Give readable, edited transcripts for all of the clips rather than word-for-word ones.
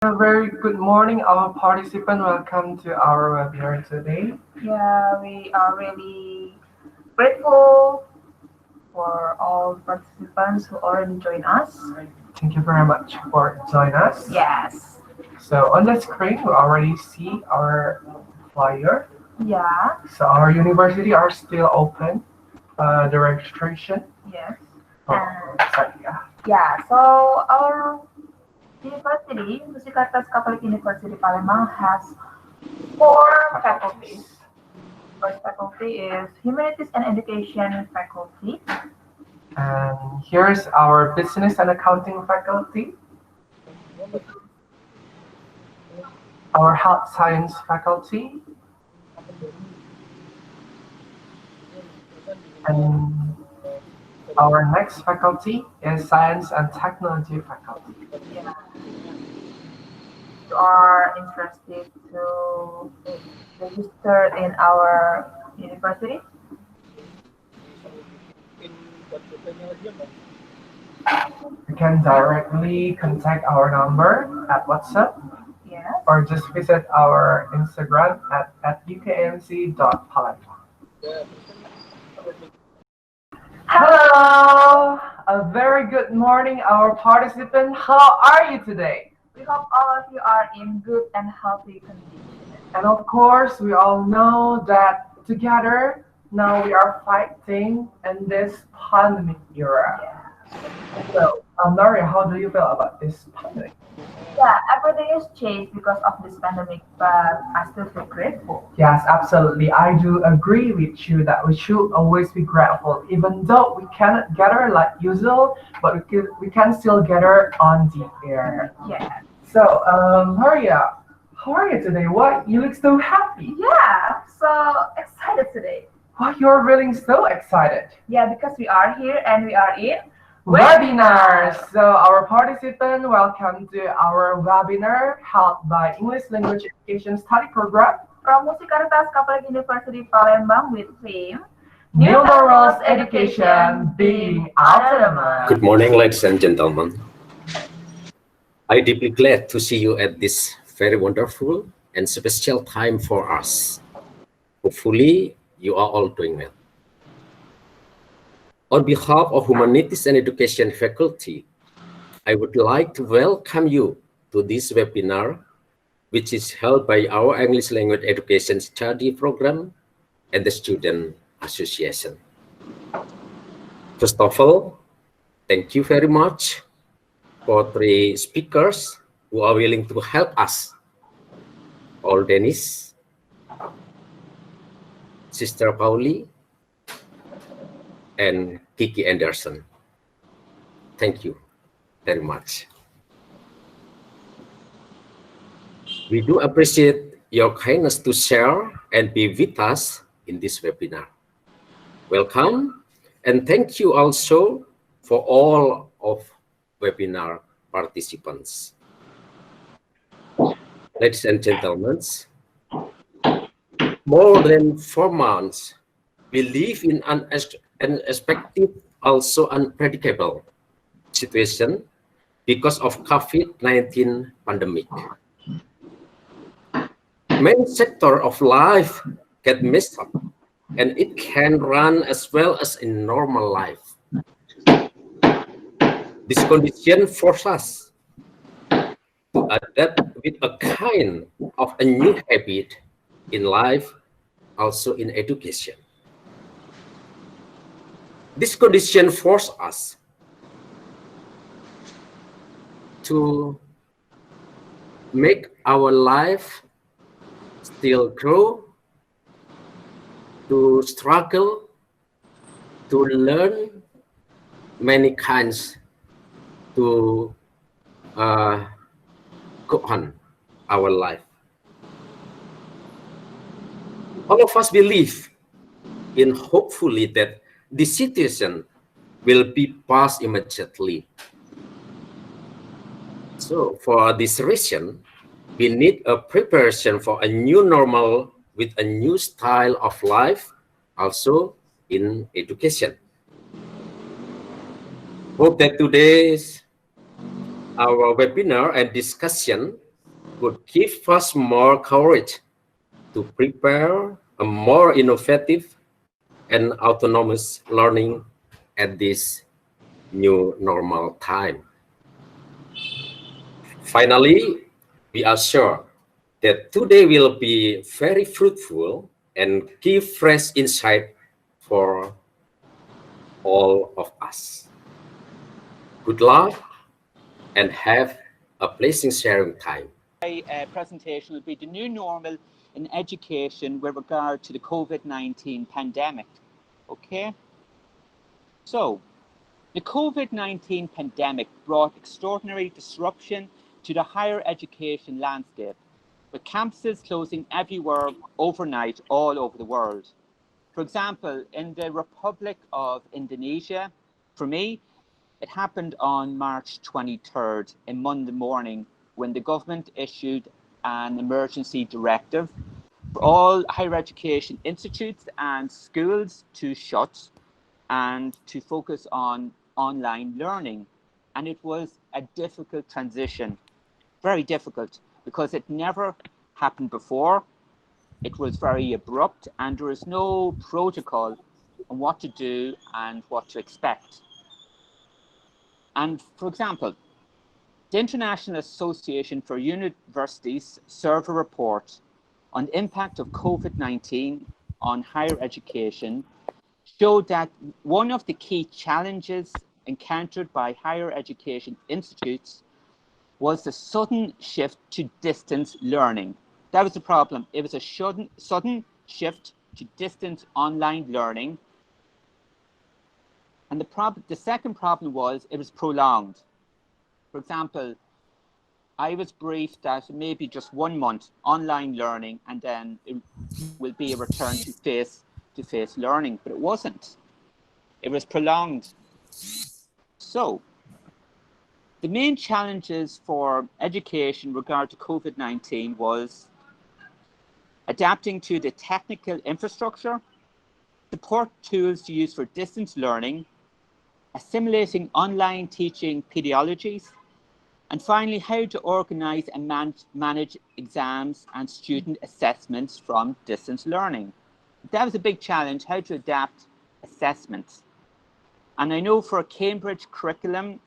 A very good morning, our participant. Welcome to our webinar today. Yeah, we are really grateful for all participants who already joined us. Thank you very much for joining us. Yes. So on the screen, we already see our flyer. Yeah. So our university are still open. The registration. Yes. Oh, And sorry, yeah. yeah, so our university, Musikatas Catholic University Palembang, has four faculties. First faculty is Humanities and Education faculty. And here's our business and accounting faculty, our health science faculty, and our next faculty is science and technology faculty. Yeah. You are interested to register in our university? You can directly contact our number at WhatsApp Yes. or just visit our Instagram at ukmc.palembang. Hello! A very good morning, our participant. How are you today? We hope all of you are in good and healthy condition. And of course, we all know that together now we are fighting in this pandemic era. So, Maria, how do you feel about this pandemic? Yeah, everything is changed because of this pandemic, but I still feel grateful. Yes, absolutely. I do agree with you that we should always be grateful, even though we cannot gather like usual, but we can still gather on the air. Yeah. So, Maria, how are you today? Why you look so happy? Yeah, so excited today. Why you're feeling so excited? Yeah, because we are here and we are in Webinars. So our participant, welcome to our webinar held by English Language Education Study Program from Musikatas Catholic University Palembang with theme New Normals Education Being Autonomous. Good morning, ladies and gentlemen. I'm deeply glad to see you at this very wonderful and special time for us. Hopefully, you are all doing well. On behalf of Humanities and Education faculty, I would like to welcome you to this webinar, which is held by our English Language Education Study Program and the Student Association. First of all, thank you very much for three speakers who are willing to help us. All Dennis, Sister Pauli, and Kiki Anderson. Thank you very much. We do appreciate your kindness to share and be with us in this webinar. Welcome, and thank you also for all of webinar participants. Ladies and gentlemen, more than 4 months, we live in an unexpected, also unpredictable situation because of COVID-19 pandemic. Many sectors of life get messed up, and it can run as well as in normal life. This condition forces us to adapt with a kind of a new habit in life, also in education. This condition forces us to make our life still grow, to struggle, to learn many kinds to go on our life. All of us believe in hopefully that this situation will be passed immediately. So for this reason, we need a preparation for a new normal with a new style of life, also in education. Hope that today's our webinar and discussion would give us more courage to prepare a more innovative and autonomous learning at this new normal time. Finally, we are sure that today will be very fruitful and give fresh insight for all of us. Good luck and have a pleasant sharing time. My presentation will be the new normal in education with regard to the COVID-19 pandemic. Okay? So, the COVID-19 pandemic brought extraordinary disruption to the higher education landscape, with campuses closing everywhere overnight all over the world. For example, in the Republic of Indonesia, for me, it happened on March 23rd, in Monday morning, when the government issued an emergency directive for all higher education institutes and schools to shut and to focus on online learning. And it was a difficult transition, very difficult, because it never happened before. It was very abrupt and there was no protocol on what to do and what to expect. And for example, the International Association for Universities served a report on the impact of COVID-19 on higher education, showed that one of the key challenges encountered by higher education institutes was the sudden shift to distance learning. That was the problem. It was a sudden shift to distance online learning. And the second problem was it was prolonged. For example, I was briefed that maybe just 1 month online learning and then it will be a return to face-to-face learning, but it wasn't. It was prolonged. So, the main challenges for education regard to COVID-19 was adapting to the technical infrastructure, support tools to use for distance learning, assimilating online teaching pedagogies, and finally, how to organize and manage exams and student assessments from distance learning. That was a big challenge, how to adapt assessments. And I know for a Cambridge curriculum,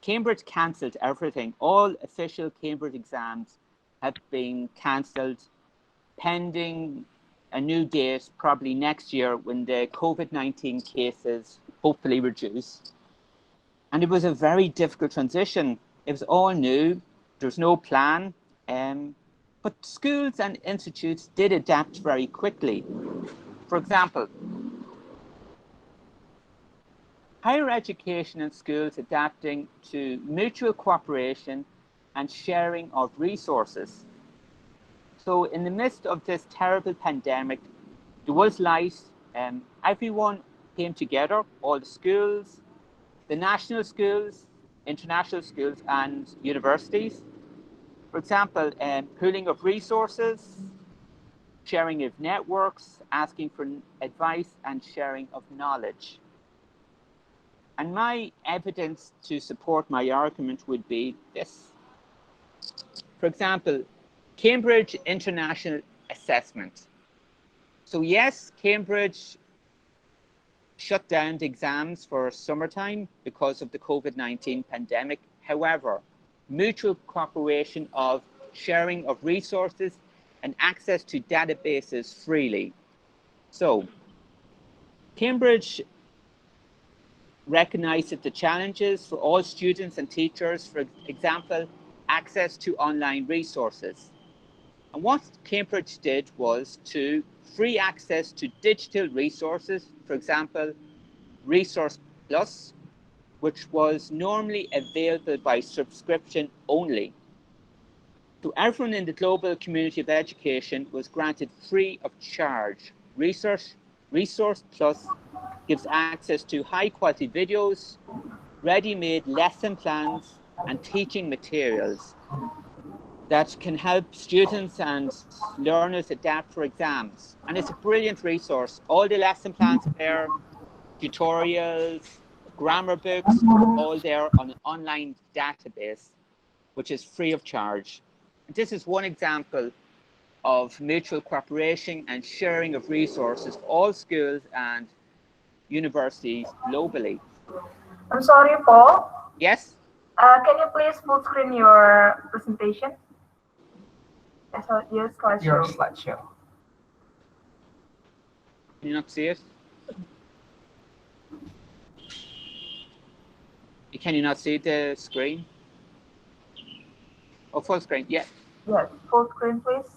Cambridge cancelled everything. All official Cambridge exams have been cancelled, pending a new date, probably next year, when the COVID-19 cases hopefully reduce. And it was a very difficult transition. It was all new, there was no plan, but schools and institutes did adapt very quickly. For example, higher education and schools adapting to mutual cooperation and sharing of resources. So in the midst of this terrible pandemic, there was light, everyone came together, all the schools, the national schools, international schools and universities. For example, pooling of resources, sharing of networks, asking for advice and sharing of knowledge. And my evidence to support my argument would be this. For example, Cambridge International Assessment. So yes, Cambridge shut down the exams for summertime because of the COVID-19 pandemic. However, mutual cooperation of sharing of resources and access to databases freely. So, Cambridge recognized the challenges for all students and teachers, for example, access to online resources. And what Cambridge did was to free access to digital resources, for example, Resource Plus, which was normally available by subscription only. So everyone in the global community of education was granted free of charge. Resource Plus gives access to high quality videos, ready-made lesson plans, and teaching materials that can help students and learners adapt for exams. And it's a brilliant resource. All the lesson plans are there, tutorials, grammar books, all there on an online database, which is free of charge. This is one example of mutual cooperation and sharing of resources for all schools and universities globally. I'm sorry, Paul. Yes? Can you please full screen your presentation? Your slideshow. Your slideshow. Can you not see it? Can you not see the screen? Oh, full screen, yeah. Yes, full screen, please.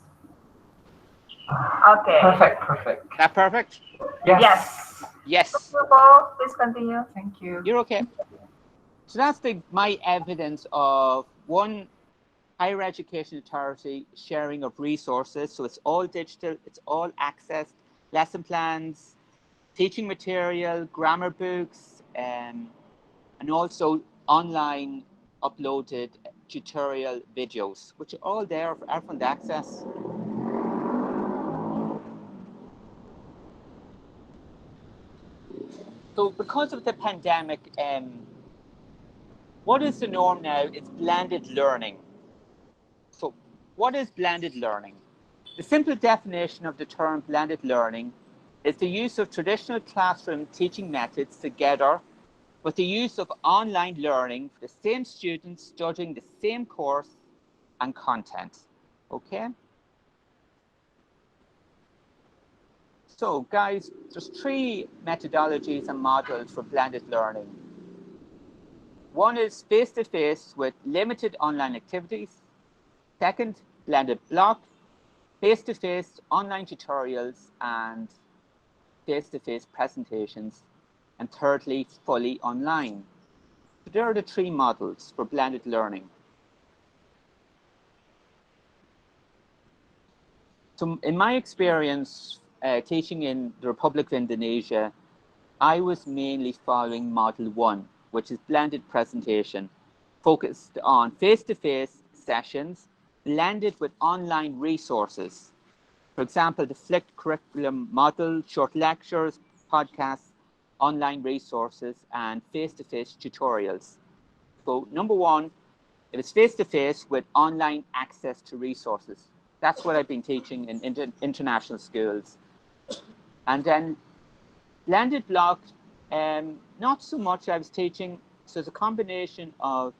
Okay. Perfect. That perfect? Yes. Yes. Thank you, Paul. Please continue. Thank you. You're okay. So that's my evidence of one, higher education authority sharing of resources. So it's all digital, it's all accessed, lesson plans, teaching material, grammar books, and also online uploaded tutorial videos, which are all there for everyone to access. So because of the pandemic, what is the norm now? It's blended learning. So what is blended learning? The simple definition of the term blended learning is the use of traditional classroom teaching methods together with the use of online learning for the same students studying the same course and content. Okay? So guys, there's 3 methodologies and models for blended learning. One is face-to-face with limited online activities. Second, blended block, face-to-face online tutorials and face-to-face presentations. And thirdly, fully online. So there are the 3 models for blended learning. So in my experience teaching in the Republic of Indonesia, I was mainly following model 1, which is blended presentation, focused on face-to-face sessions blended with online resources. For example, the flipped curriculum model, short lectures, podcasts, online resources, and face-to-face tutorials. So number 1, it is face-to-face with online access to resources. That's what I've been teaching in international schools. And then blended block, not so much I was teaching. So it's a combination of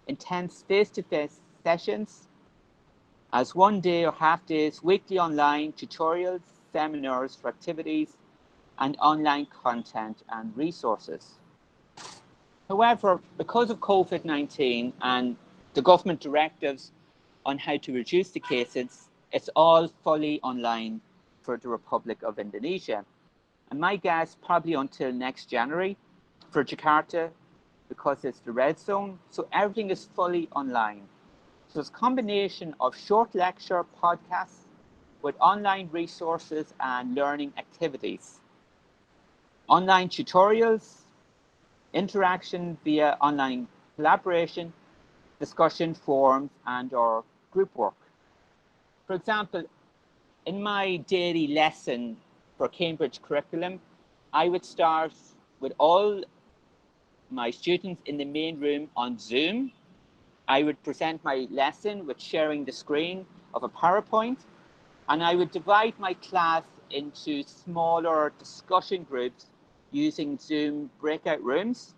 intense face-to-face sessions as one day or half days, weekly online tutorials, seminars for activities, and online content and resources. However, because of COVID-19 and the government directives on how to reduce the cases, it's all fully online for the Republic of Indonesia. And my guess, probably until next January for Jakarta, because it's the red zone. So everything is fully online. So it's a combination of short lecture podcasts with online resources and learning activities. Online tutorials, interaction via online collaboration, discussion forums, and or group work. For example, in my daily lesson for Cambridge curriculum, I would start with all my students in the main room on Zoom. I would present my lesson with sharing the screen of a PowerPoint, and I would divide my class into smaller discussion groups using Zoom breakout rooms.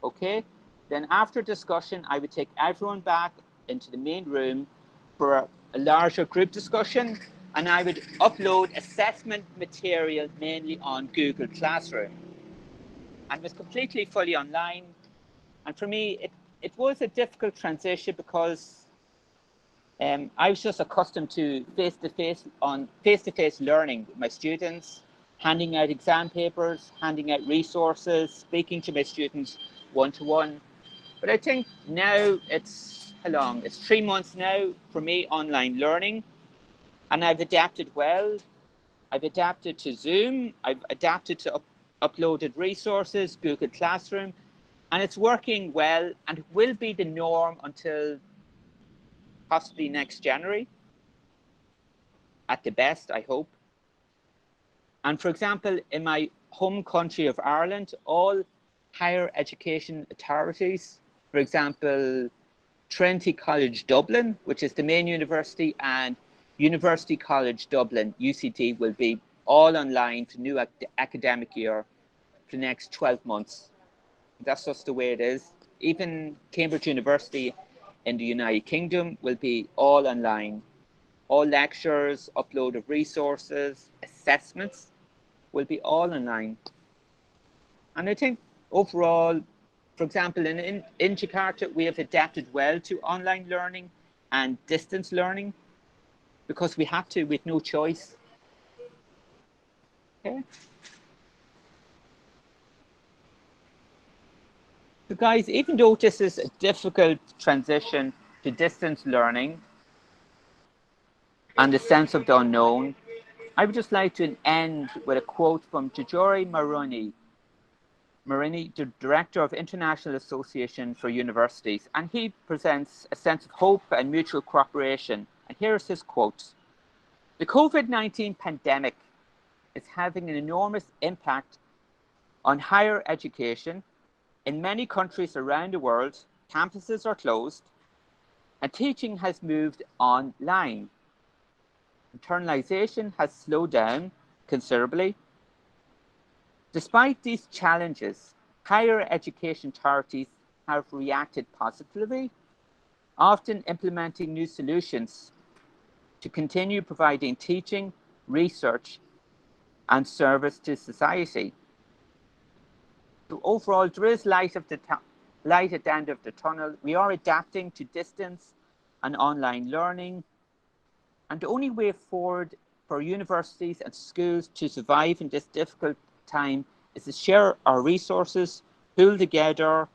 Okay, then after discussion, I would take everyone back into the main room for a larger group discussion, and I would upload assessment material mainly on Google Classroom. And it was completely fully online. And for me, it was a difficult transition because I was just accustomed to face-to-face learning with my students, handing out exam papers, handing out resources, speaking to my students one-to-one. But I think now it's, how long? It's 3 months now for me online learning, and I've adapted well. I've adapted to Zoom, I've adapted to uploaded resources, Google Classroom, and it's working well, and it will be the norm until possibly next January, at the best, I hope. And for example, in my home country of Ireland, all higher education authorities, for example, Trinity College Dublin, which is the main university, and University College Dublin, UCD, will be all online for new academic year for the next 12 months. That's just the way it is. Even Cambridge University in the United Kingdom will be all online. All lectures, upload of resources, assessments will be all online. And I think overall, for example, in Jakarta, we have adapted well to online learning and distance learning because we have to with no choice. Okay. So guys, even though this is a difficult transition to distance learning and the sense of the unknown, I would just like to end with a quote from Giorgio Marini, the Director of International Association for Universities, and he presents a sense of hope and mutual cooperation. And here's his quote. The COVID-19 pandemic is having an enormous impact on higher education. In many countries around the world, campuses are closed and teaching has moved online. Internalization has slowed down considerably. Despite these challenges, higher education authorities have reacted positively, often implementing new solutions to continue providing teaching, research, and service to society. So overall, there is light at the end of the tunnel. We are adapting to distance and online learning. And the only way forward for universities and schools to survive in this difficult time is to share our resources, pull together,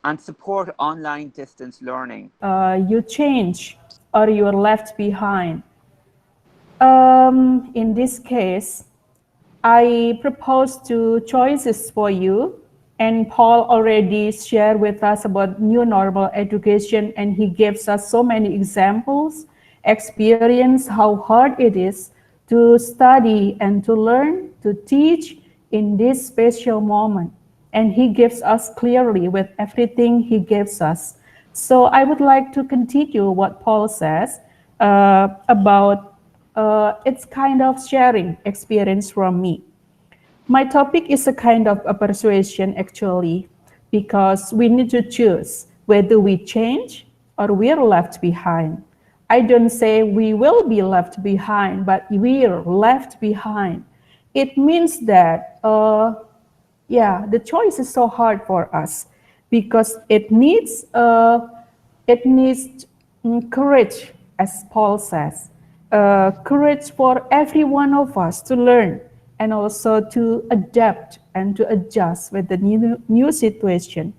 and support online distance learning. You change or you're left behind. In this case, I propose two choices for you, and Paul already shared with us about new normal education, and he gives us so many examples, experience how hard it is to study and to learn, to teach in this special moment. And he gives us clearly with everything he gives us. So I would like to continue what Paul says about it's kind of sharing experience from me. My topic is a kind of a persuasion actually, because we need to choose whether we change or we're left behind. I don't say we will be left behind, but we're left behind. It means that, the choice is so hard for us because it needs courage, as Paul says. Courage for every one of us to learn and also to adapt and to adjust with the new situation.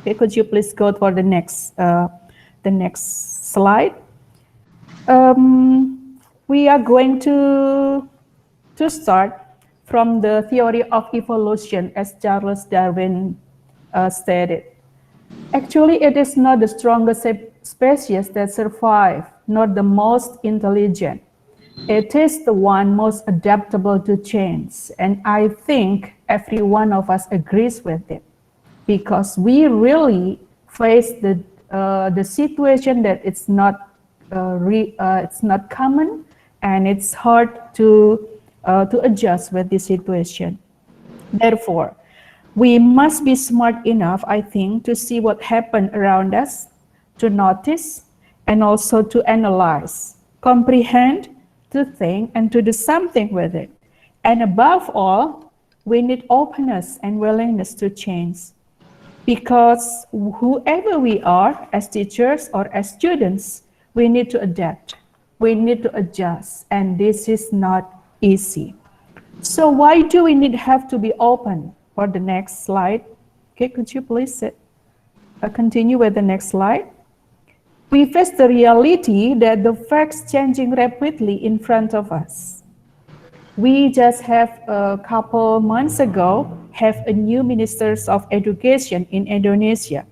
Okay, could you please go for the next slide? We are going to start from the theory of evolution, as Charles Darwin stated. Actually, it is not the strongest species that survive, not the most intelligent. It is the one most adaptable to change. And I think every one of us agrees with it, because we really face the situation that it's not common, and it's hard to adjust with this situation. Therefore, we must be smart enough, I think, to see what happened around us, to notice, and also to analyze, comprehend, to think, and to do something with it. And above all, we need openness and willingness to change. Because whoever we are, as teachers or as students, we need to adapt. We need to adjust, and this is not easy. So why do we have to be open? For the next slide. Okay, could you please continue with the next slide? We face the reality that the facts changing rapidly in front of us. We just have a couple months ago have a new ministers of education in Indonesia.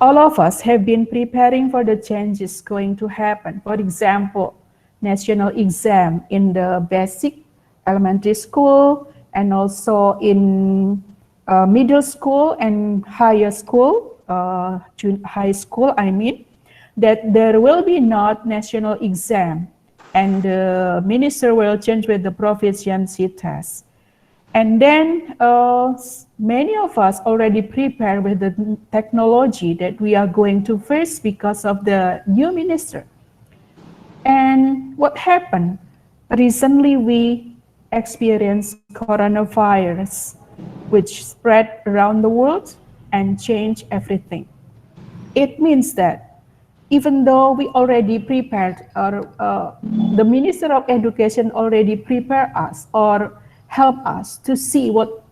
All of us have been preparing for the changes going to happen. For example, national exam in the basic elementary school, and also in middle school and higher school, high school, I mean, that there will be not national exam, and the minister will change with the proficiency test. And then many of us already prepared with the technology that we are going to face because of the new minister. And what happened? Recently, we experienced coronavirus, which spread around the world and changed everything. It means that even though we already prepared, or the Minister of Education already prepared us or help us to see what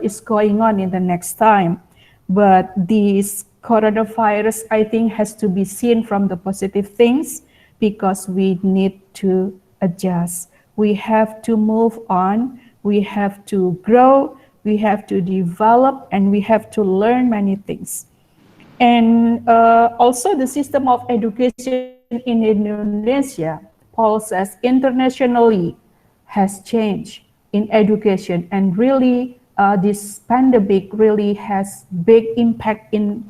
is going on in the next time, but this coronavirus, I think, has to be seen from the positive things, because we need to adjust. We have to move on. We have to grow. We have to develop, and we have to learn many things. And also the system of education in Indonesia, Paul says, internationally has changed in education, and really this pandemic really has big impact in,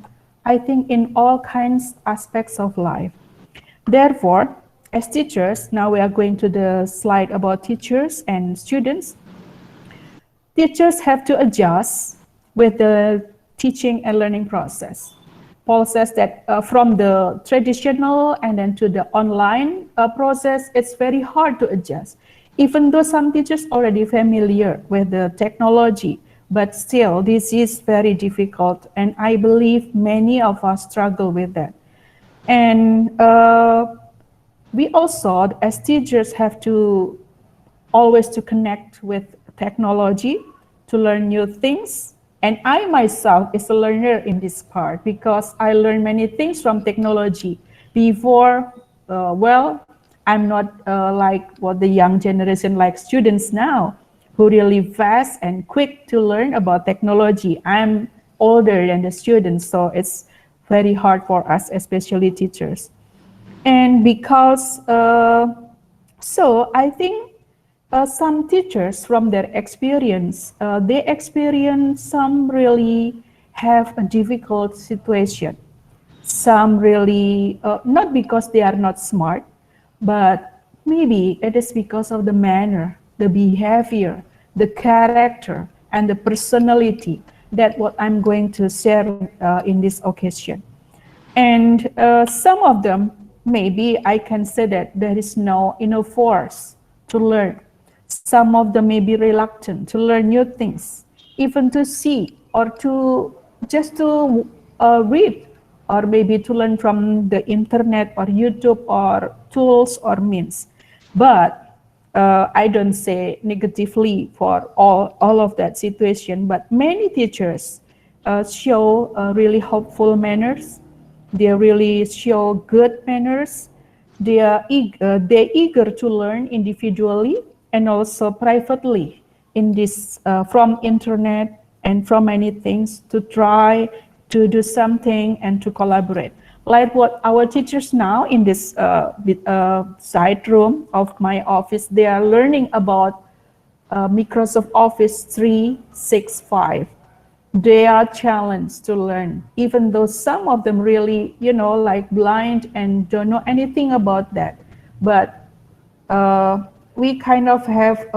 I think, in all kinds aspects of life. Therefore, as teachers, now we are going to the slide about teachers and students. Teachers have to adjust with the teaching and learning process. Paul says that from the traditional and then to the online process, it's very hard to adjust. Even though some teachers already familiar with the technology, but still this is very difficult, and I believe many of us struggle with that. And we also, as teachers, have to always to connect with technology to learn new things. And I myself is a learner in this part, because I learn many things from technology. Before, I'm not like what the young generation, like students now, who really fast and quick to learn about technology. I'm older than the students, so it's very hard for us, especially teachers. And because, so I think some teachers, from their experience, they experience some really have a difficult situation. Some really, not because they are not smart, but maybe it is because of the manner, the behavior, the character, and the personality. That what I'm going to share in this occasion. And some of them, maybe I can say that there is no enough force to learn. Some of them may be reluctant to learn new things, even to see or to just to read, or maybe to learn from the internet or YouTube or tools or means. But I don't say negatively for all of that situation, but many teachers show really hopeful manners. They really show good manners. They are eager to learn individually and also privately in this from internet and from many things, to try to do something and to collaborate. Like what our teachers now in this side room of my office, they are learning about Microsoft Office 365. They are challenged to learn, even though some of them really, like blind and don't know anything about that. But we kind of have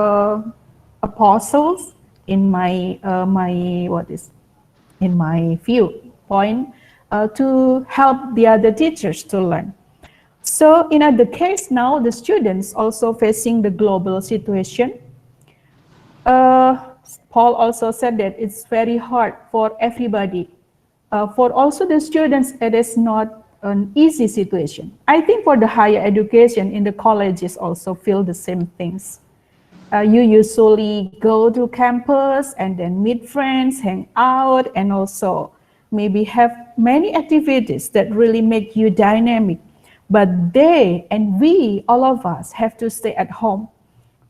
apostles in my in my viewpoint to help the other teachers to learn. So in other case now, the students also facing the global situation. Paul also said that it's very hard for everybody. For also the students, it is not an easy situation. I think for the higher education in the colleges also feel the same things. You usually go to campus and then meet friends, hang out, and also maybe have many activities that really make you dynamic. But they and we, all of us, have to stay at home.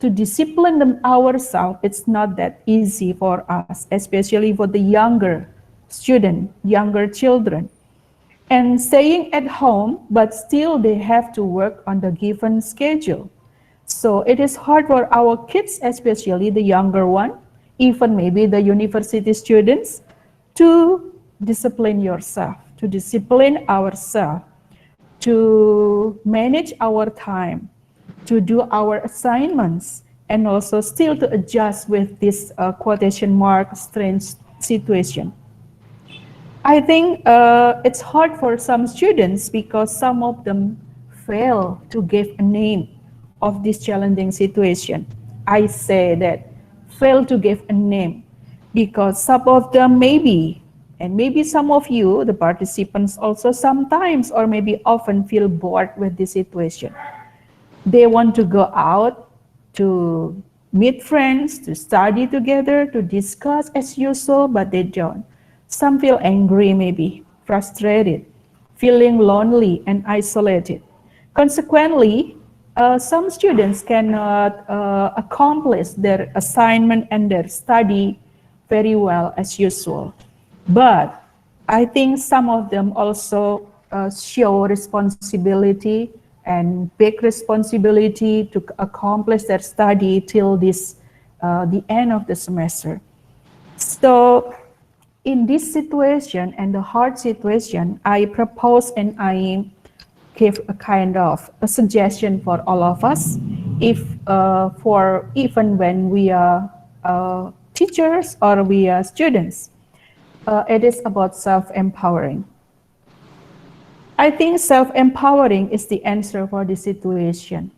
To discipline them ourselves, it's not that easy for us, especially for the younger student, younger children. And staying at home, but still they have to work on the given schedule. So it is hard for our kids, especially the younger one, even maybe the university students, to discipline yourself, to discipline ourselves, to manage our time, to do our assignments, and also still to adjust with this quotation mark strange situation. I think it's hard for some students because some of them fail to give a name of this challenging situation. I say that fail to give a name because some of them maybe, and maybe some of you, the participants also sometimes or maybe often feel bored with this situation. They want to go out to meet friends, to study together, to discuss as usual, but they don't. Some feel angry, maybe frustrated, feeling lonely and isolated. Consequently, some students cannot accomplish their assignment and their study very well as usual. But I think some of them also show responsibility and big responsibility to accomplish their study till the end of the semester. So in this situation and the hard situation, I propose and I give a kind of a suggestion for all of us. If for even when we are teachers or we are students, it is about self-empowering. I think self-empowering is the answer for the situation.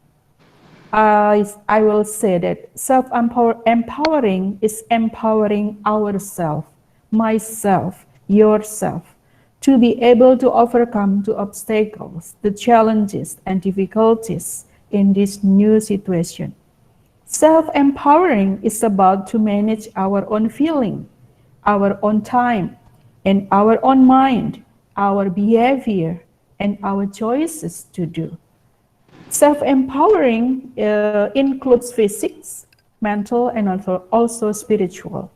I will say that self-empowering is empowering ourselves, myself, yourself, to be able to overcome the obstacles, the challenges and difficulties in this new situation. Self-empowering is about to manage our own feeling, our own time, and our own mind, our behavior, and our choices to do. Self-empowering includes physics, mental, and also spiritual.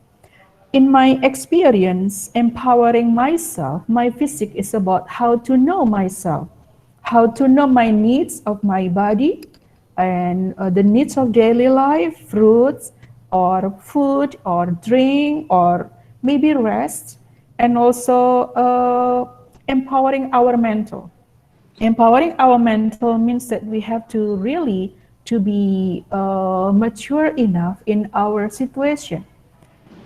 In my experience, empowering myself, my physics is about how to know myself, how to know my needs of my body and the needs of daily life, fruits or food or drink or maybe rest, and also empowering our mental. Empowering our mental means that we have to really to be mature enough in our situation.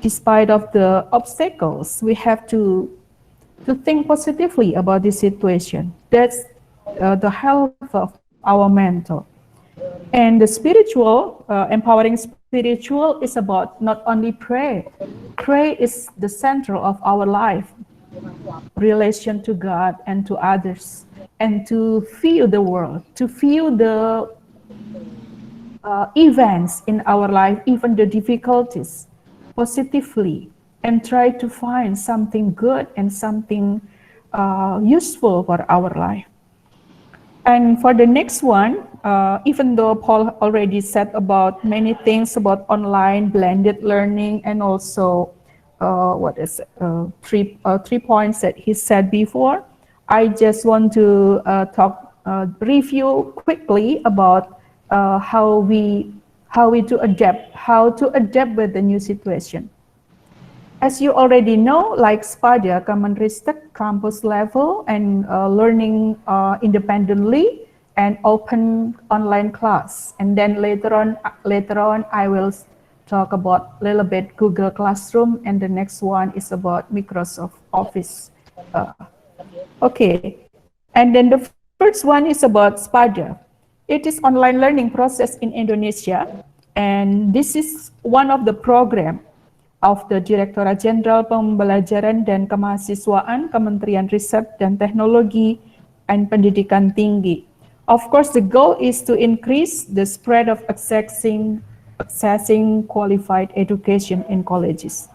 Despite of the obstacles, we have to think positively about this situation. That's the health of our mental. And the spiritual, empowering spiritual is about not only pray. Pray is the center of our life, relation to God and to others, and to feel the world, to feel the events in our life, even the difficulties, positively, and try to find something good and something useful for our life. And for the next one, even though Paul already said about many things about online blended learning and also three points that he said before, I just want to review quickly about how to adapt with the new situation. As you already know, like SPADA, Common Restrict, campus level, and learning independently, and open online class. And then later on, I will talk about a little bit Google Classroom, and the next one is about Microsoft Office. Okay, and then the first one is about SPADA. It is online learning process in Indonesia, and this is one of the program of the Direktorat Jenderal Pembelajaran dan Kemahasiswaan, Kementerian Riset dan Teknologi, and Pendidikan Tinggi. Of course, the goal is to increase the spread of accessing qualified education in colleges.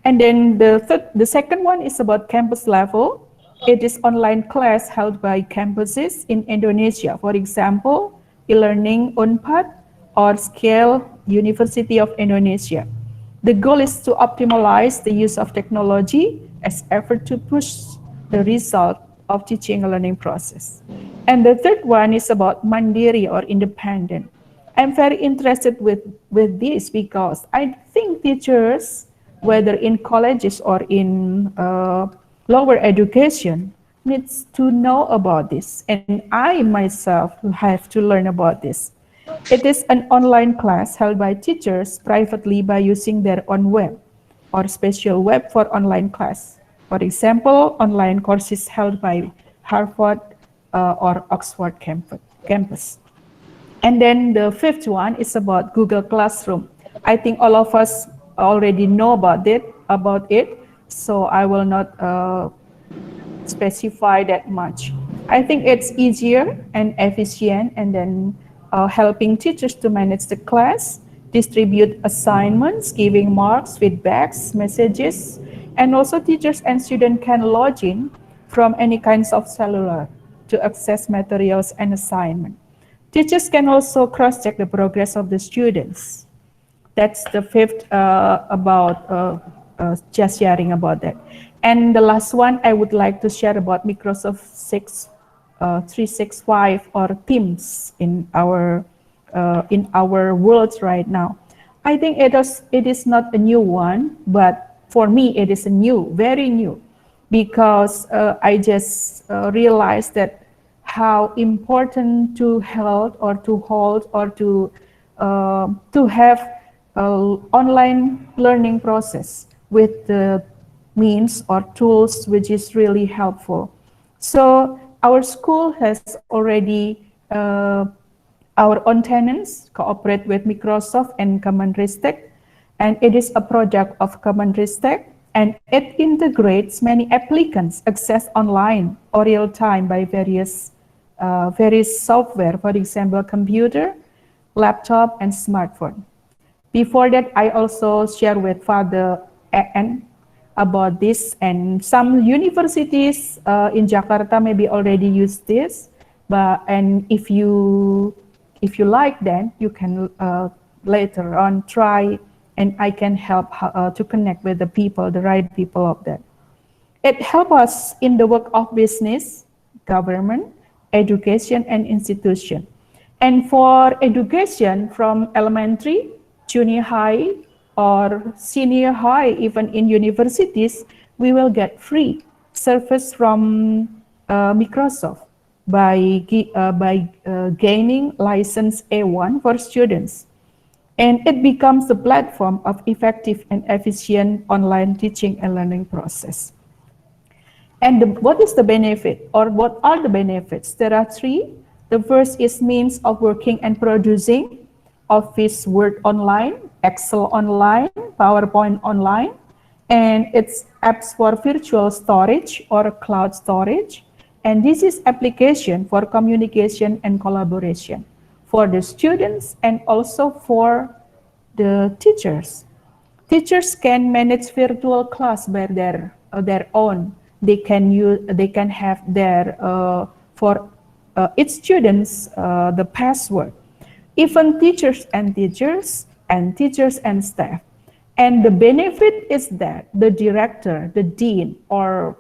And then the second one is about campus level. It is online class held by campuses in Indonesia. For example, e-learning UNPAD or Scale University of Indonesia. The goal is to optimize the use of technology as effort to push the result of teaching and learning process. And the third one is about mandiri or independent. I'm very interested with this because I think teachers, whether in colleges or in lower education needs to know about this, and I myself have to learn about this. It is an online class held by teachers privately by using their own web or special web for online class. For example, online courses held by Harvard or Oxford campus. And then the fifth one is about Google Classroom. I think all of us already know about it, so I will not specify that much. I think it's easier and efficient, and then helping teachers to manage the class, distribute assignments, giving marks, feedbacks, messages, and also teachers and students can log in from any kinds of cellular to access materials and assignment. Teachers can also cross-check the progress of the students. That's the fifth about just sharing about that. And the last one I would like to share about Microsoft 365 or Teams in our world right now. I think it is not a new one, but for me it is a new, very new, because I just realized that how important to hold or to have online learning process with the means or tools which is really helpful. So our school has already our own tenants cooperate with Microsoft and Common Tech, and it is a project of Common Tech, and it integrates many applicants access online or real time by various software, for example, computer, laptop, and smartphone. Before that, I also share with Father N about this, and some universities in Jakarta maybe already use this, and if you like, then you can later on try, and I can help to connect with the people, the right people of that. It helps us in the work of business, government, education, and institution. And for education from elementary, junior high, or senior high, even in universities, we will get free service from Microsoft by gaining license A1 for students. And it becomes the platform of effective and efficient online teaching and learning process. And what is the benefit, or what are the benefits? There are three. The first is means of working and producing, Office Word online, Excel online, PowerPoint online, and it's apps for virtual storage or cloud storage. And this is application for communication and collaboration for the students and also for the teachers. Teachers can manage virtual class by their own. They can have their for each students the password. Even teachers and staff. And the benefit is that the director, the dean, or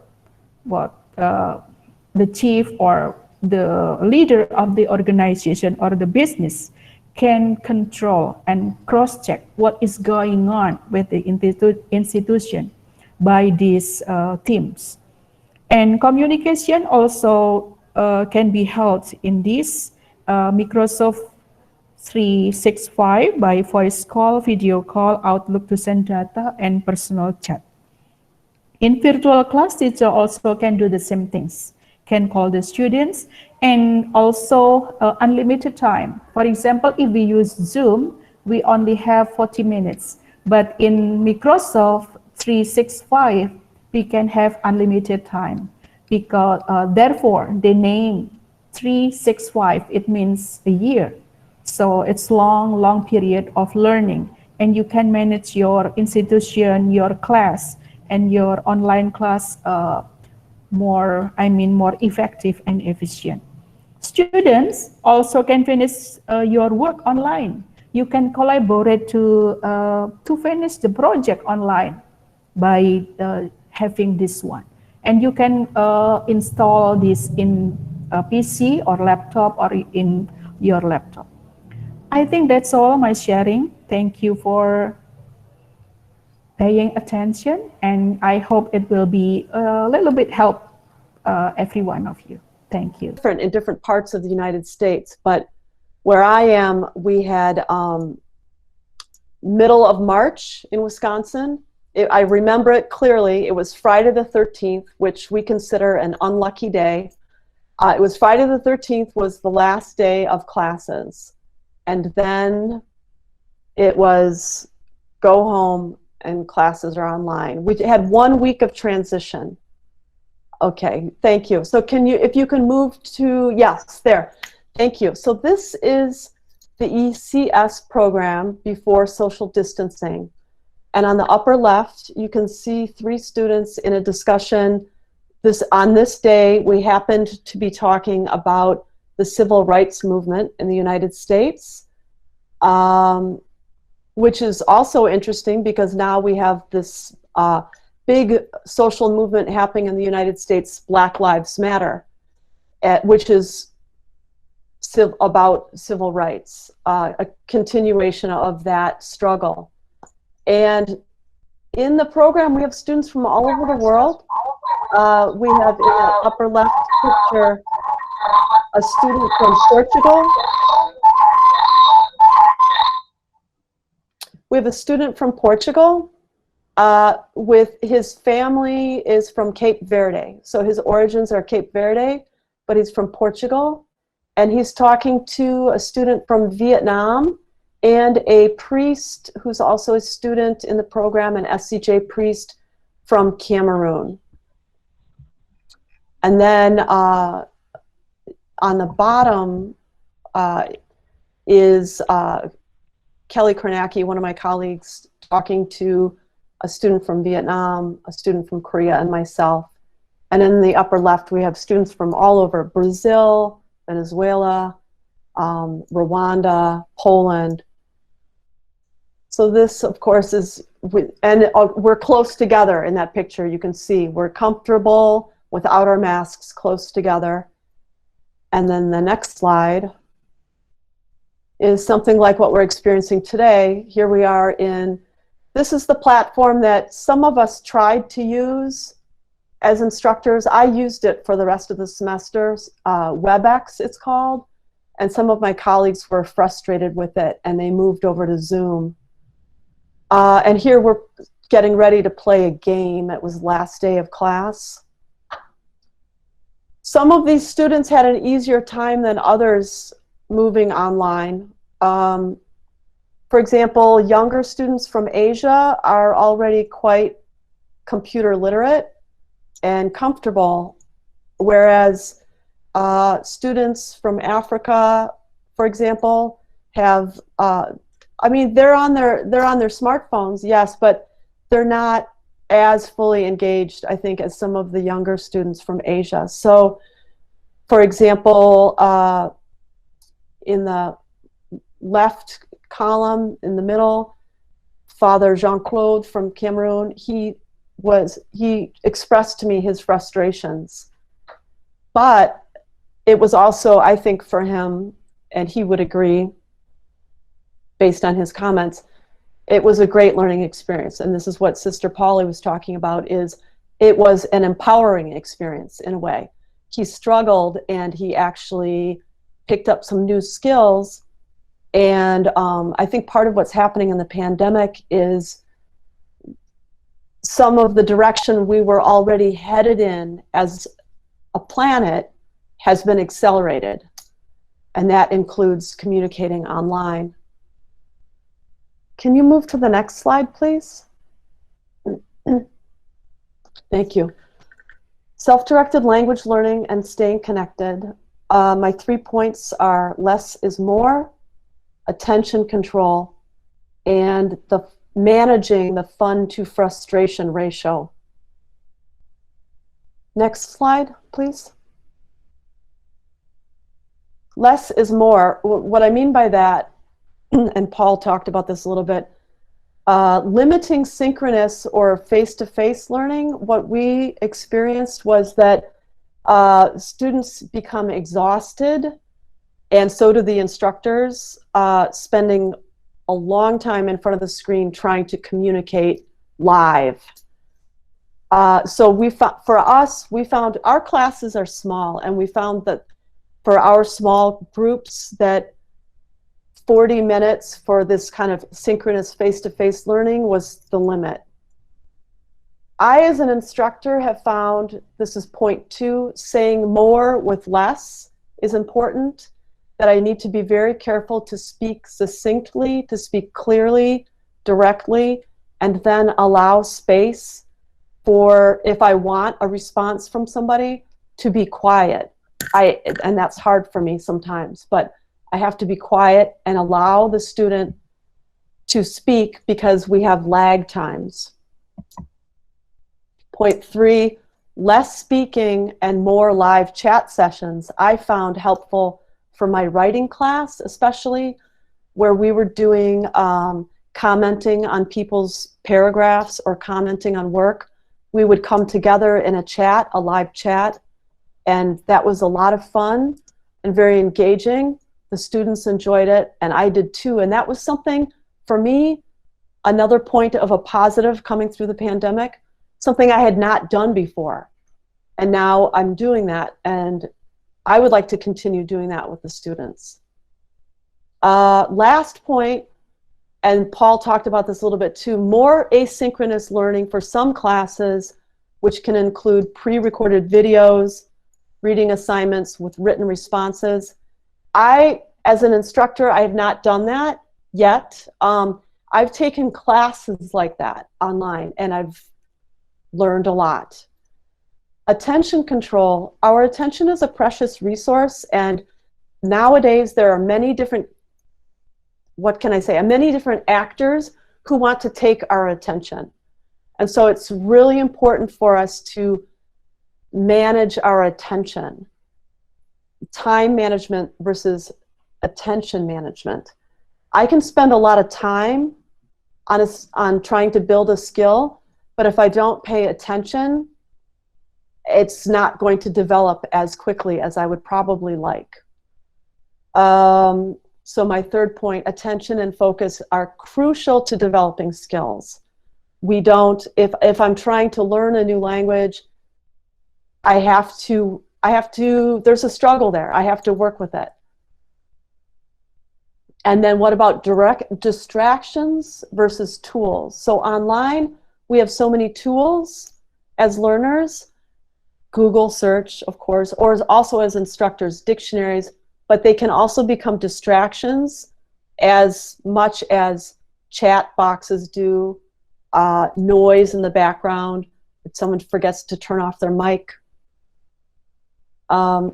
the chief or the leader of the organization or the business can control and cross-check what is going on with the institution by these teams. And communication also can be held in this Microsoft 365 by voice call, video call, Outlook to send data, and personal chat. In virtual class, teacher also can do the same things, can call the students, and also unlimited time. For example, if we use Zoom, we only have 40 minutes. But in Microsoft 365, we can have unlimited time. Because therefore, they name 365, it means a year. So it's long period of learning, and you can manage your institution, your class, and your online class more effective and efficient. Students also can finish your work online. You can collaborate to finish the project online by having this one. And you can install this in a PC or laptop or in your laptop. I think that's all my sharing. Thank you for paying attention, and I hope it will be a little bit help every one of you. Thank you. Different in different parts of the United States, but where I am, we had middle of March in Wisconsin. I remember it clearly. It was Friday the 13th, which we consider an unlucky day. It was Friday the 13th was the last day of classes. And then it was go home and classes are online. We had 1 week of transition. Okay, thank you. So can you, if you can move to, yes, there. Thank you. So this is the ECS program before social distancing. And on the upper left, you can see 3 students in a discussion. On this day, we happened to be talking about the civil rights movement in the United States, which is also interesting because now we have this big social movement happening in the United States, Black Lives Matter, which is about civil rights, a continuation of that struggle. And in the program, we have students from all over the world. We have in the upper left picture a student from Portugal. We have a student from Portugal with his family is from Cape Verde. So his origins are Cape Verde, but he's from Portugal. And he's talking to a student from Vietnam and a priest who's also a student in the program, an SCJ priest from Cameroon. And then on the bottom is Kelly Kornacki, one of my colleagues, talking to a student from Vietnam, a student from Korea, and myself. And in the upper left, we have students from all over Brazil, Venezuela, Rwanda, Poland. So this, of course, is, and we're close together in that picture. You can see we're comfortable without our masks, close together. And then the next slide is something like what we're experiencing today. Here we are in, this is the platform that some of us tried to use as instructors. I used it for the rest of the semester, WebEx it's called, and some of my colleagues were frustrated with it and they moved over to Zoom. And here we're getting ready to play a game. It was last day of class. Some of these students had an easier time than others moving online. For example, younger students from Asia are already quite computer literate and comfortable, whereas students from Africa, for example, have I mean, they're on their smartphones, yes, but they're not as fully engaged, I think, as some of the younger students from Asia. So, for example, in the left column in the middle, Father Jean-Claude from Cameroon, he expressed to me his frustrations. But it was also, I think, for him, and he would agree, based on his comments, it was a great learning experience. And this is what Sister Polly was talking about, is it was an empowering experience in a way. He struggled and he actually picked up some new skills. And I think part of what's happening in the pandemic is some of the direction we were already headed in as a planet has been accelerated. And that includes communicating online. Can you move to the next slide, please? Thank you. Self-directed language learning and staying connected. My 3 points are less is more, attention control, and managing the fun to frustration ratio. Next slide, please. Less is more. What I mean by that, and Paul talked about this a little bit, limiting synchronous or face-to-face learning, what we experienced was that students become exhausted, and so do the instructors, spending a long time in front of the screen trying to communicate live. So for us, we found our classes are small, and we found that for our small groups that 40 minutes for this kind of synchronous face-to-face learning was the limit. I, as an instructor, have found, this is point 2, saying more with less is important, that I need to be very careful to speak succinctly, to speak clearly, directly, and then allow space for, if I want a response from somebody, to be quiet. And that's hard for me sometimes, but I have to be quiet and allow the student to speak because we have lag times. Point 3, less speaking and more live chat sessions I found helpful for my writing class, especially where we were doing commenting on people's paragraphs or commenting on work. We would come together in a chat, a live chat, and that was a lot of fun and very engaging. The students enjoyed it, and I did too. And that was something, for me, another point of a positive coming through the pandemic, something I had not done before. And now I'm doing that, and I would like to continue doing that with the students. Last point, and Paul talked about this a little bit too, more asynchronous learning for some classes, which can include pre-recorded videos, reading assignments with written responses. As an instructor, I have not done that yet. I've taken classes like that online, and I've learned a lot. Attention control. Our attention is a precious resource, and nowadays there are many different, many different actors who want to take our attention. And so it's really important for us to manage our attention. Time management versus attention management. I can spend a lot of time on trying to build a skill, but if I don't pay attention, it's not going to develop as quickly as I would probably like. So my third point, attention and focus are crucial to developing skills. We don't, if I'm trying to learn a new language, I have to, there's a struggle there. I have to work with it. And then what about direct distractions versus tools? So online, we have so many tools as learners, Google search, of course, or also as instructors, dictionaries, but they can also become distractions as much as chat boxes do, noise in the background, if someone forgets to turn off their mic.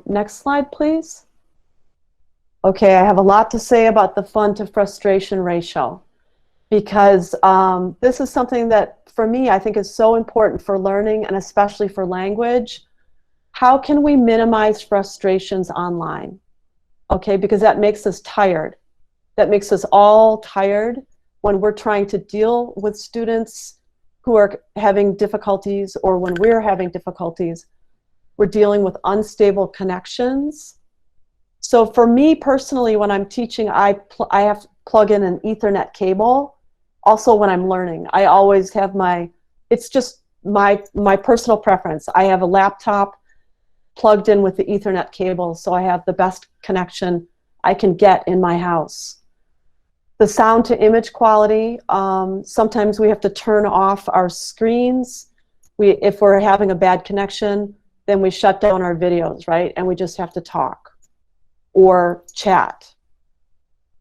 Next slide, please. Okay, I have a lot to say about the fun to frustration ratio, because this is something that, for me, I think is so important for learning, and especially for language. How can we minimize frustrations online? Okay, because that makes us tired. That makes us all tired when we're trying to deal with students who are having difficulties, or when we're having difficulties. We're dealing with unstable connections. So for me personally, when I'm teaching, I have to plug in an Ethernet cable. Also when I'm learning, I always have it's just my personal preference. I have a laptop plugged in with the Ethernet cable, so I have the best connection I can get in my house. The sound to image quality, sometimes we have to turn off our screens. If we're having a bad connection, then we shut down our videos, right? And we just have to talk or chat.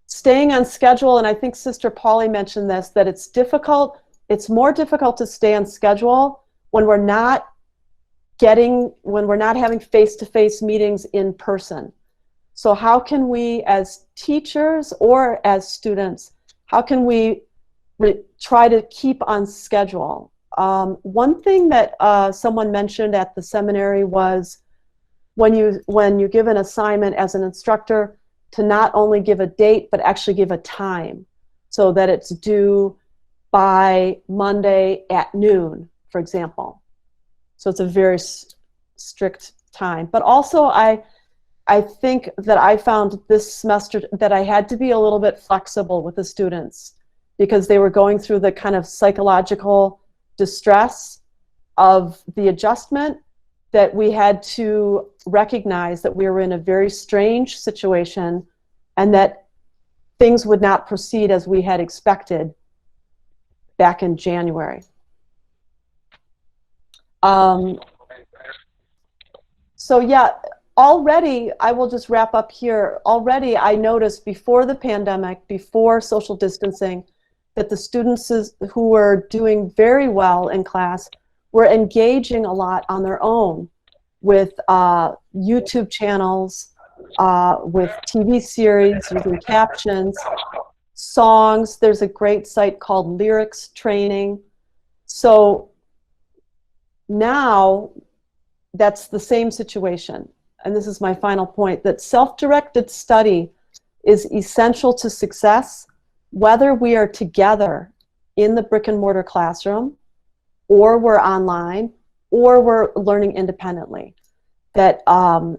Staying on schedule, and I think Sister Polly mentioned this, that it's difficult, it's more difficult to stay on schedule when we're not having face-to-face meetings in person. So how can we, as teachers or as students, how can we try to keep on schedule? One thing that someone mentioned at the seminary was when you give an assignment as an instructor, to not only give a date, but actually give a time, so that it's due by Monday at noon, for example. So it's a very strict time. But also I think that I found this semester that I had to be a little bit flexible with the students, because they were going through the kind of psychological distress of the adjustment that we had to recognize that we were in a very strange situation and that things would not proceed as we had expected back in January. So yeah, already, I will just wrap up here. Already I noticed before the pandemic, before social distancing, that the students who were doing very well in class were engaging a lot on their own with YouTube channels, with TV series, using captions, songs. There's a great site called Lyrics Training. So now that's the same situation. And this is my final point, that self-directed study is essential to success, whether we are together in the brick and mortar classroom, or we're online, or we're learning independently. That and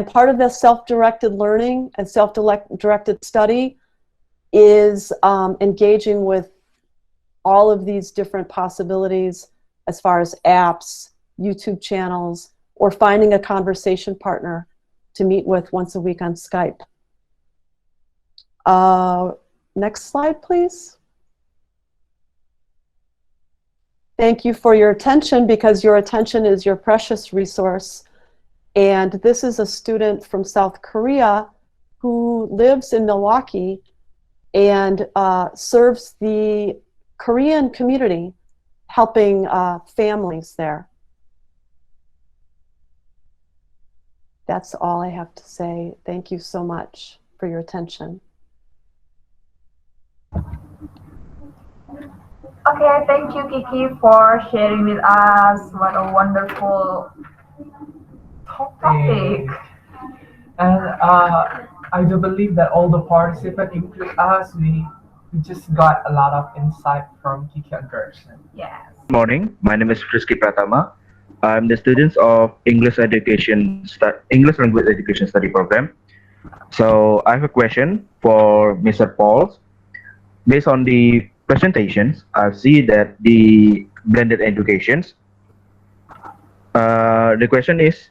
part of the self-directed learning and self-directed study is engaging with all of these different possibilities as far as apps, YouTube channels, or finding a conversation partner to meet with once a week on Skype. Next slide, please. Thank you for your attention, because your attention is your precious resource. And this is a student from South Korea who lives in Milwaukee and serves the Korean community, helping families there. That's all I have to say. Thank you so much for your attention. Okay, thank you, Kiki, for sharing with us. What a wonderful topic. And I do believe that all the participants, include us, we just got a lot of insight from Kiki and Gerson. Yes. Good morning. My name is Frisky Pratama. I'm the student of English Language Education Study Program. So I have a question for Mr. Paul. Based on the presentations, I see that the blended educations. The question is,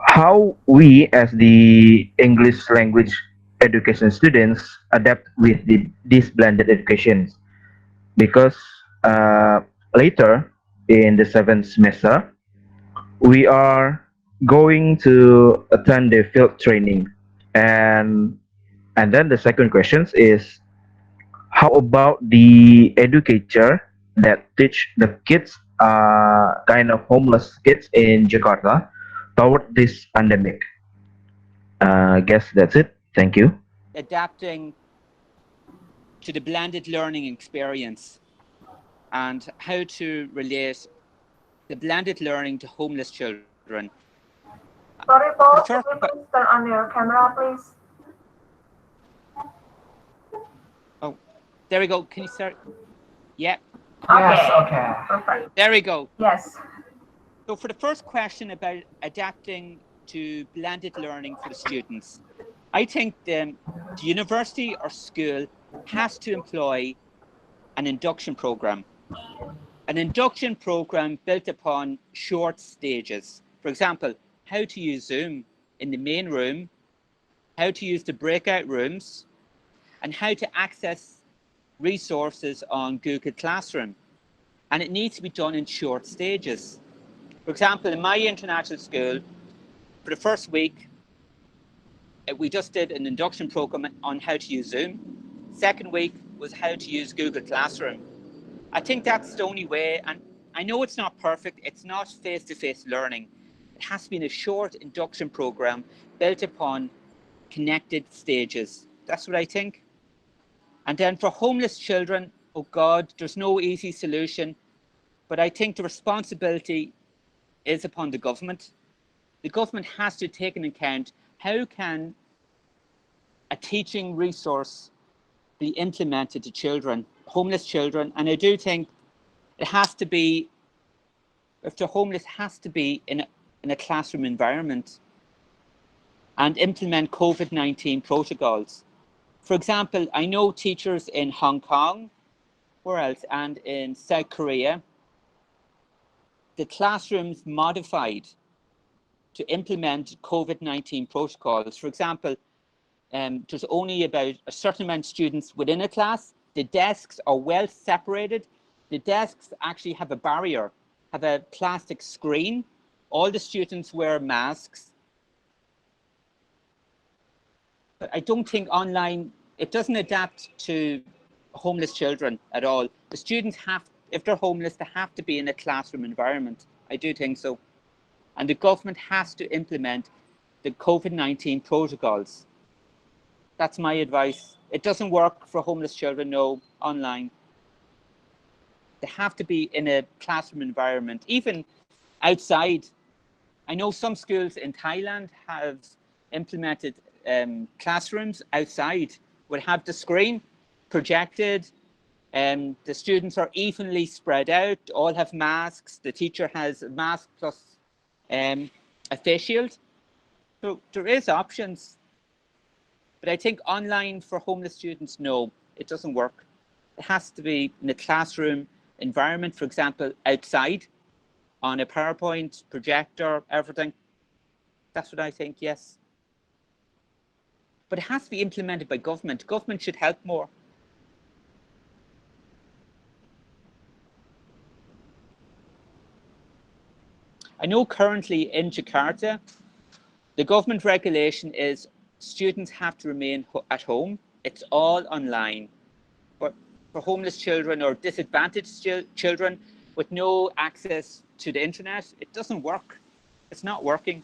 how we as the English language education students adapt with these blended educations? Because later in the 7th semester, we are going to attend the field training, and then the second question is, how about the educator that teach the kids, kind of homeless kids in Jakarta, toward this pandemic? Guess that's it. Thank you. Adapting to the blended learning experience and how to relate the blended learning to homeless children. Sorry, Paul, can you please turn on your camera, please? Oh, there we go. Can you start? Yeah. Yes, okay. Perfect. There we go. Yes. So for the first question about adapting to blended learning for the students, I think the university or school has to employ an induction program. An induction program built upon short stages. For example, how to use Zoom in the main room, how to use the breakout rooms, and how to access resources on Google Classroom. And it needs to be done in short stages. For example, in my international school, for the first week, we just did an induction program on how to use Zoom. Second week was how to use Google Classroom. I think that's the only way, and I know it's not perfect, it's not face-to-face learning. It has to be in a short induction program built upon connected stages. That's what I think. And then for homeless children, oh God, there's no easy solution, but I think the responsibility is upon the government. The government has to take into account how can a teaching resource be implemented to children, homeless children, and I do think it has to be, if they're homeless, has to be in a classroom environment and implement COVID-19 protocols. For example, I know teachers in Hong Kong where else? And in South Korea, the classrooms modified to implement COVID-19 protocols. For example, there's only about a certain amount of students within a class. The desks are well separated. The desks actually have a barrier, have a plastic screen. All the students wear masks. But I don't think online, it doesn't adapt to homeless children at all. The students have, if they're homeless, they have to be in a classroom environment. I do think so. And the government has to implement the COVID-19 protocols. That's my advice. It doesn't work for homeless children, no, online. They have to be in a classroom environment, even outside. I know some schools in Thailand have implemented classrooms outside, would have the screen projected, and the students are evenly spread out, all have masks, the teacher has a mask plus a face shield. So there is options. But I think online for homeless students, no, it doesn't work. It has to be in a classroom environment, for example, outside, on a PowerPoint, projector, everything. That's what I think, yes. But it has to be implemented by government. Government should help more. I know currently in Jakarta, the government regulation is students have to remain at home. It's all online. But for homeless children or disadvantaged children with no access to the internet, it doesn't work. It's not working.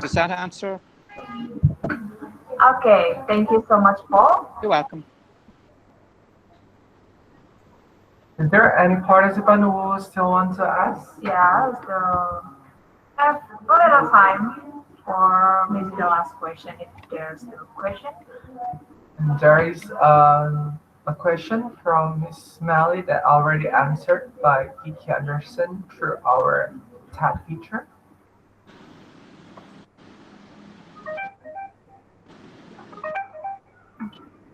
Does that answer? Okay, thank you so much, Paul. You're welcome. Is there any participant who still want to ask? Yeah, so I have a little time for maybe the last question if there's still a question. There is a question from Miss Melly that already answered by Kiki Anderson through our chat feature.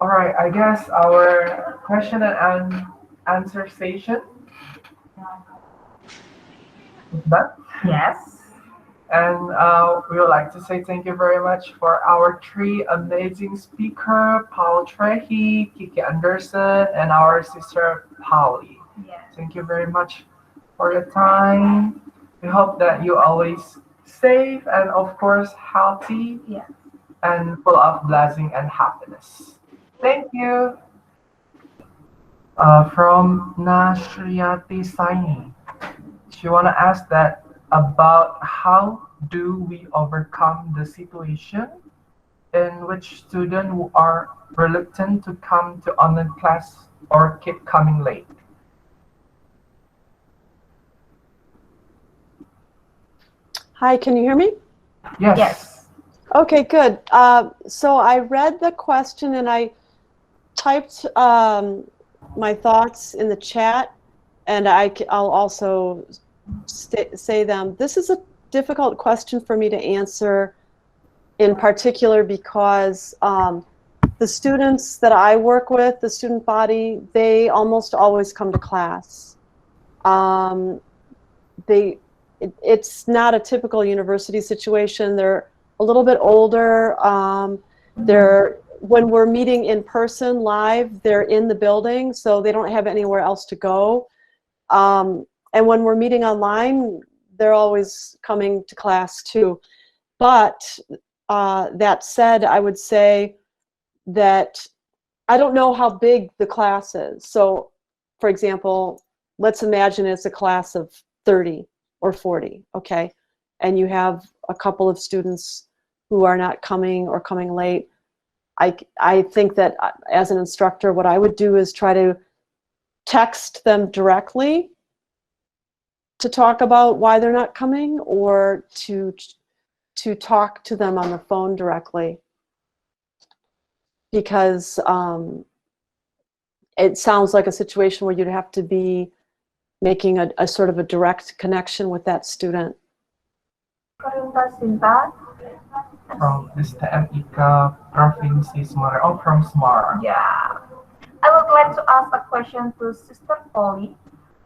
All right, I guess our question and answer session is done. Yes. And we would like to say thank you very much for our three amazing speakers, Paul Trehi, Kiki Anderson, and our sister Pauli. Yes. Thank you very much for your time. We hope that you always safe and of course healthy Yeah. and full of blessing and happiness. Thank you. From Nashriyati Saini. She want to ask that about how do we overcome the situation in which students who are reluctant to come to online class or keep coming late. Hi, can you hear me? Yes. Yes. Okay, good. So I read the question and I typed my thoughts in the chat, and I'll also say them. This is a difficult question for me to answer in particular because the students that I work with, the student body, they almost always come to class. It's not a typical university situation. They're a little bit older. When we're meeting in person live, they're in the building, so they don't have anywhere else to go. And when we're meeting online, they're always coming to class too. But that said, I would say that I don't know how big the class is. So, for example, let's imagine it's a class of 30 or 40, okay? And you have a couple of students who are not coming or coming late. I think that as an instructor, what I would do is try to text them directly to talk about why they're not coming, or to talk to them on the phone directly, because it sounds like a situation where you'd have to be making a sort of a direct connection with that student. Korinta Sinta, from STMIK Provinsi Semarang, oh, from Semarang. Yeah. I would like to ask a question to Sister Polly.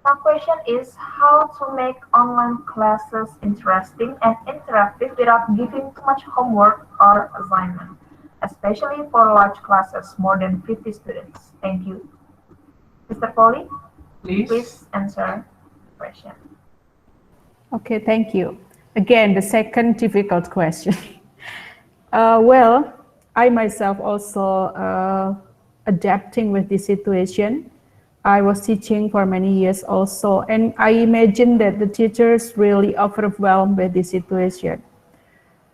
My question is how to make online classes interesting and interactive without giving too much homework or assignment, especially for large classes, more than 50 students. Thank you. Sister Polly, Please. please answer the question. Okay, thank you. Again, the second difficult question. Well, I myself also adapting with this situation. I was teaching for many years also, and I imagine that the teachers really overwhelmed with this situation.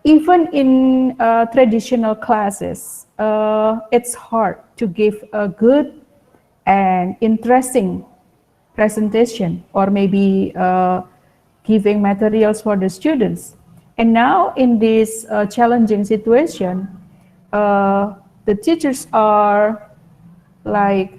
Even in traditional classes, it's hard to give a good and interesting presentation or maybe giving materials for the students. And now in this challenging situation, the teachers are like,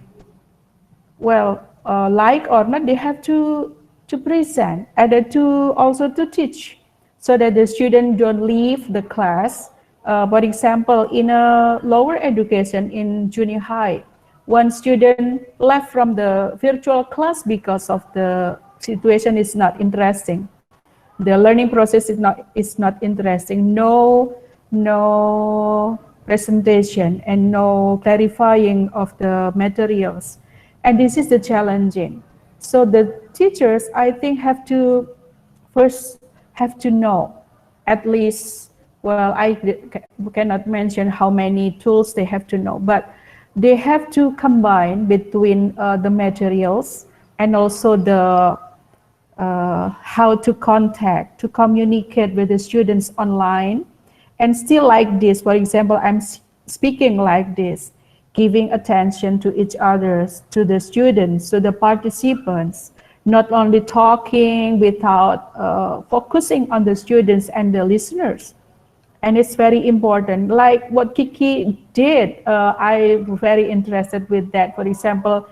well, like or not, they have to present, either to also to teach, so that the student don't leave the class. For example, in a lower education in junior high, one student left from the virtual class because of the situation is not interesting. The learning process is not interesting. No presentation and no clarifying of the materials. And this is the challenging. So the teachers, I think, first have to know at least, well, I cannot mention how many tools they have to know, but they have to combine between the materials and also the how to contact, to communicate with the students online. And still like this, for example, I'm speaking like this, giving attention to each other, to the students, to the participants, not only talking without focusing on the students and the listeners. And it's very important, like what Kiki did. I'm very interested with that. For example,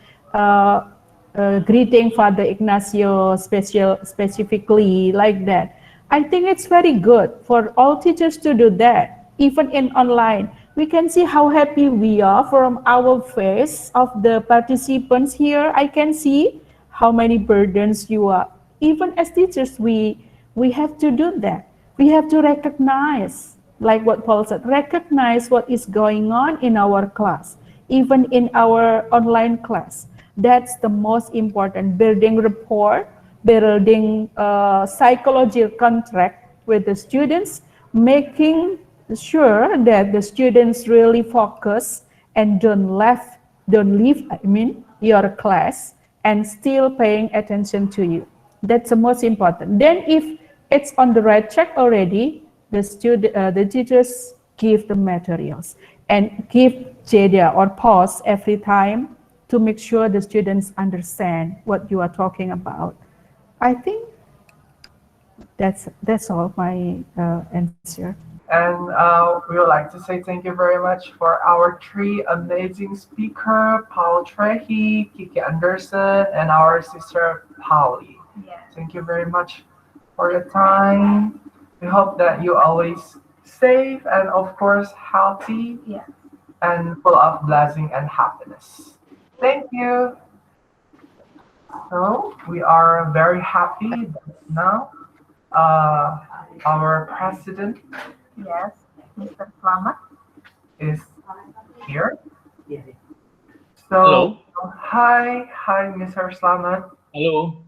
greeting Father Ignacio specifically like that. I think it's very good for all teachers to do that. Even in online, we can see how happy we are from our face of the participants here. I can see how many burdens you are. Even as teachers, we have to do that. We have to recognize, like what Paul said, recognize what is going on in our class, even in our online class. That's the most important, building rapport, building psychological contract with the students, making sure that the students really focus and don't leave, your class and still paying attention to you. That's the most important. Then if it's on the right track already, the teachers give the materials and give JDA or pause every time to make sure the students understand what you are talking about. I think that's all my answer. And we would like to say thank you very much for our three amazing speakers, Paul Trehi, Kiki Anderson, and our sister Polly. Yes. Thank you very much for your time. We hope that you always safe and of course healthy Yeah. and full of blessing and happiness. Thank you. So we are very happy that now our president Yes. Mr. Slamet. is here. Hello. So hi, Mr. Slamet. Hello.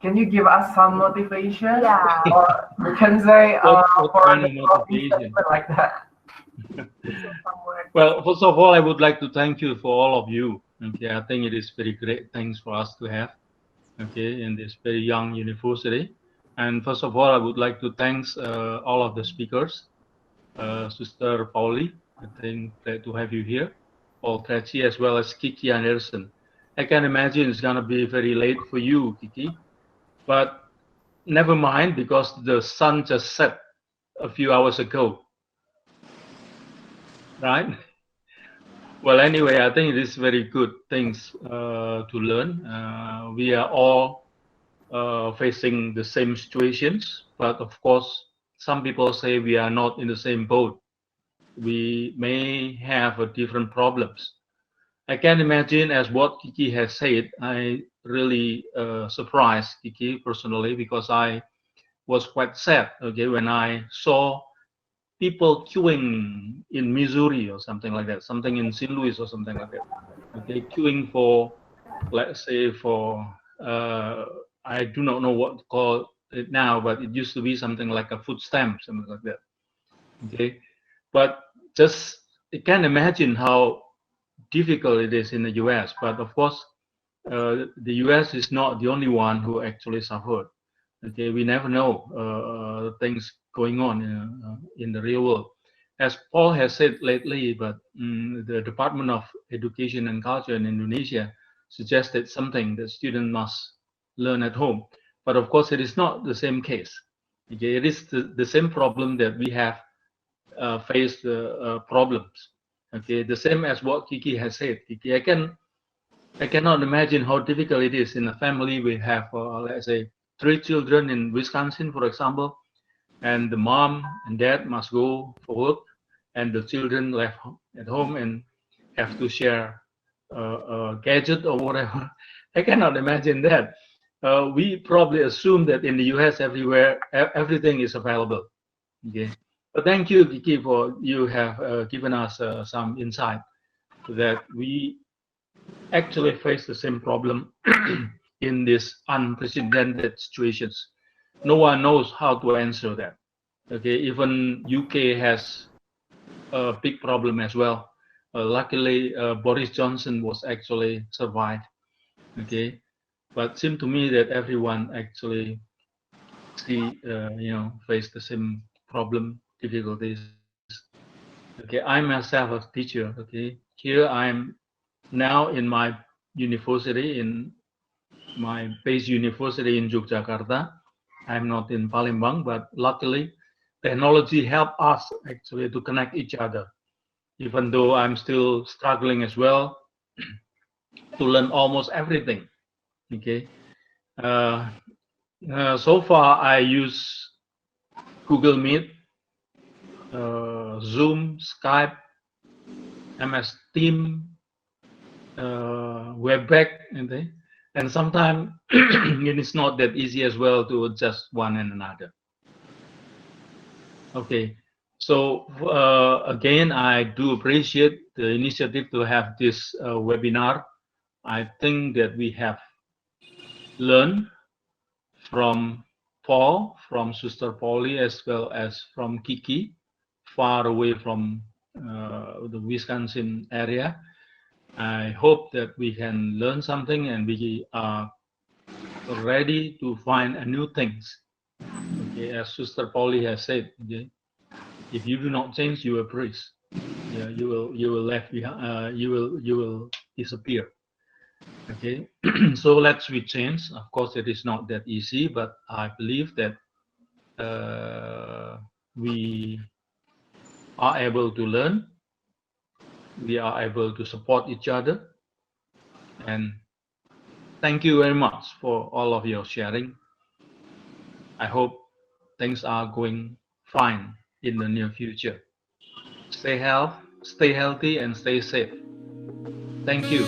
Can you give us some motivation? Yeah. Or we can say What for kind the of motivation? something like that. Well, first of all, I would like to thank you for all of you. Okay, I think it is very great things for us to have. Okay, in this very young university. And first of all, I would like to thank all of the speakers, Sister Pauli. I think glad to have you here, Paul Tracy, as well as Kiki Anderson. I can imagine it's gonna be very late for you, Kiki, but never mind because the sun just set a few hours ago, right? Well, anyway, I think it is very good things to learn. We are all facing the same situations, but of course, some people say we are not in the same boat. we may have different problems. I can imagine, as what Kiki has said, I really surprised Kiki personally, because I was quite sad, okay, when I saw people queuing in Missouri or something like that, something in St. Louis or something like that, okay, queuing for, let's say, for, I do not know what to call it now, but it used to be something like a food stamp, something like that, okay. But just, you can imagine how difficult it is in the US. But of course, the US is not the only one who actually suffered. Okay, we never know things going on in the real world. As Paul has said lately, but the Department of Education and Culture in Indonesia suggested something that students must learn at home. But of course, it is not the same case. Okay, it is the same problem that we have faced problems. Okay, the same as what Kiki has said. Kiki, I cannot imagine how difficult it is in a family. We have, let's say, 3 children in Wisconsin, for example, and the mom and dad must go for work, and the children left at home and have to share a gadget or whatever. I cannot imagine that. We probably assume that in the US, everywhere, everything is available. Okay, but thank you, Kiki, for you have given us some insight that we actually face the same problem in these unprecedented situations. No one knows how to answer that. Okay, even UK has a big problem as well. Luckily, Boris Johnson was actually survived. Okay, but seemed to me that everyone actually face the same problem, difficulties. Okay, I myself a teacher. Okay, here I'm now in my university, in my base university in Yogyakarta. I'm not in Palembang, but luckily technology helped us actually to connect each other, even though I'm still struggling as well to learn almost everything. Okay, so far I use Google Meet, Zoom, Skype, MS Team, Webback, and sometimes it is not that easy as well to adjust one and another. Okay, so again, I do appreciate the initiative to have this webinar. I think that we have learned from Paul, from Sister Polly, as well as from Kiki, far away from the Wisconsin area. I hope that we can learn something and we are ready to find new things. Okay, as Sister Polly has said, okay, if you do not change, you will freeze. Yeah, you will left behind. You will disappear. Okay, so let's we change. Of course, it is not that easy, but I believe that we are able to learn. We are able to support each other, and thank you very much for all of your sharing. I hope things are going fine in the near future. Stay healthy, and stay safe. Thank you.